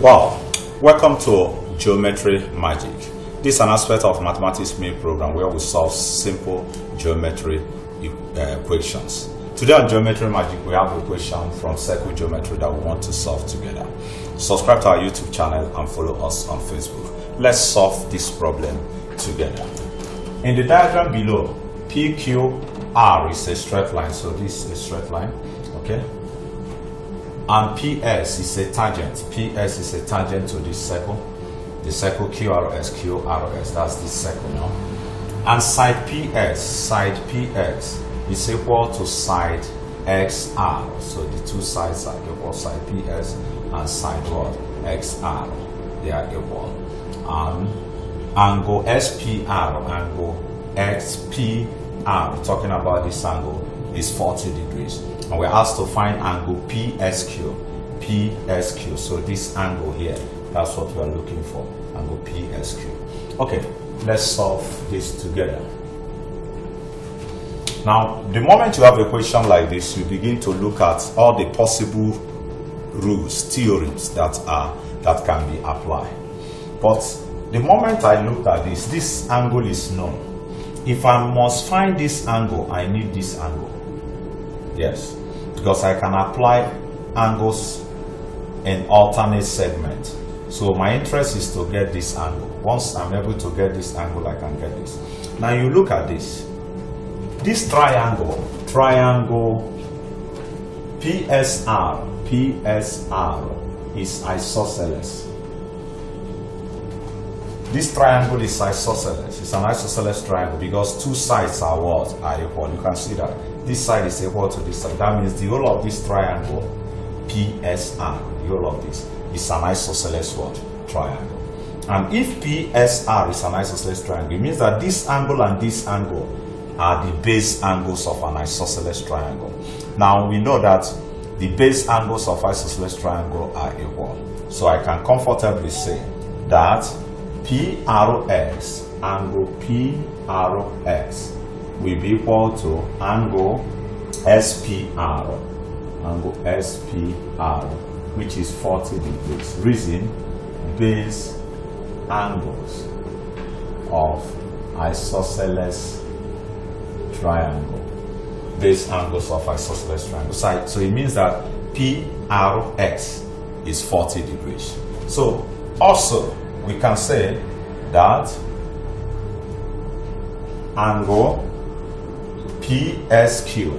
Wow, welcome to Geometry Magic. This is an aspect of mathematics main program where we solve simple geometry equations. Today on Geometry Magic we have a question from circle geometry that we want to solve together. Subscribe to our YouTube channel and follow us on Facebook. Let's solve this problem together. In the diagram below, PQR is a straight line, so this is a straight line, okay? And PS is a tangent. PS is a tangent to this circle. The circle QRS, that's this circle now. And side PS is equal to side XR. So the two sides are equal, side PS and side what? XR. They are equal. Angle SPR, angle XPR, we're talking about this angle, is 40 degrees. And we're asked to find angle PSQ. So this angle here, that's what we're looking for, angle PSQ. Okay, let's solve this together. Now, the moment you have a question like this, you begin to look at all the possible rules, theorems that can be applied. But the moment I looked at this angle is known. If I must find this angle, I need this angle. Yes, because I can apply angles in alternate segment. So my interest is to get this angle. Once I'm able to get this angle, I can get this. Now you look at this. This triangle PSR is isosceles. This triangle is isosceles. It's an isosceles triangle because two sides are what? Are equal. You can see that. This side is equal to this side. That means the whole of this triangle, PSR, the whole of this, is an isosceles what? Triangle. And if PSR is an isosceles triangle, it means that this angle and this angle are the base angles of an isosceles triangle. Now we know that the base angles of isosceles triangle are equal. So I can comfortably say that PRX, angle PRX, will be equal to angle SPR, which is 40 degrees. Reason, base angles of isosceles triangle. Base angles of isosceles triangle. So it means that PRX is 40 degrees. So also we can say that angle PSQ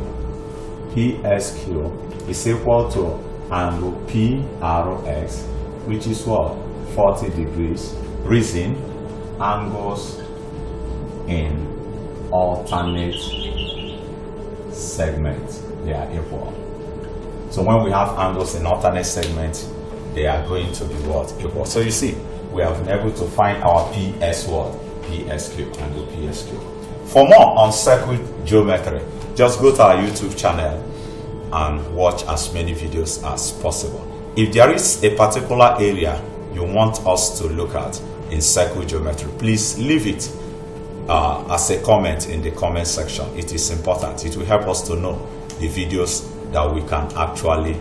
is equal to angle PRX, which is what? 40 degrees. Reason, angles in alternate segments, they are equal. So when we have angles in alternate segments, they are going to be what? Equal. So you see, we have been able to find our PSQ, angle PSQ. For more on circle geometry, just go to our YouTube channel and watch as many videos as possible. If there is a particular area you want us to look at in circle geometry, please leave it as a comment in the comment section. It is important. It will help us to know the videos that we can actually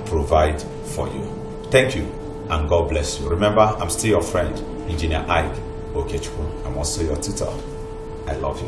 provide for you. Thank you and God bless you. Remember, I'm still your friend, Engineer Ike Okechukwu. I'm also your tutor. I love you.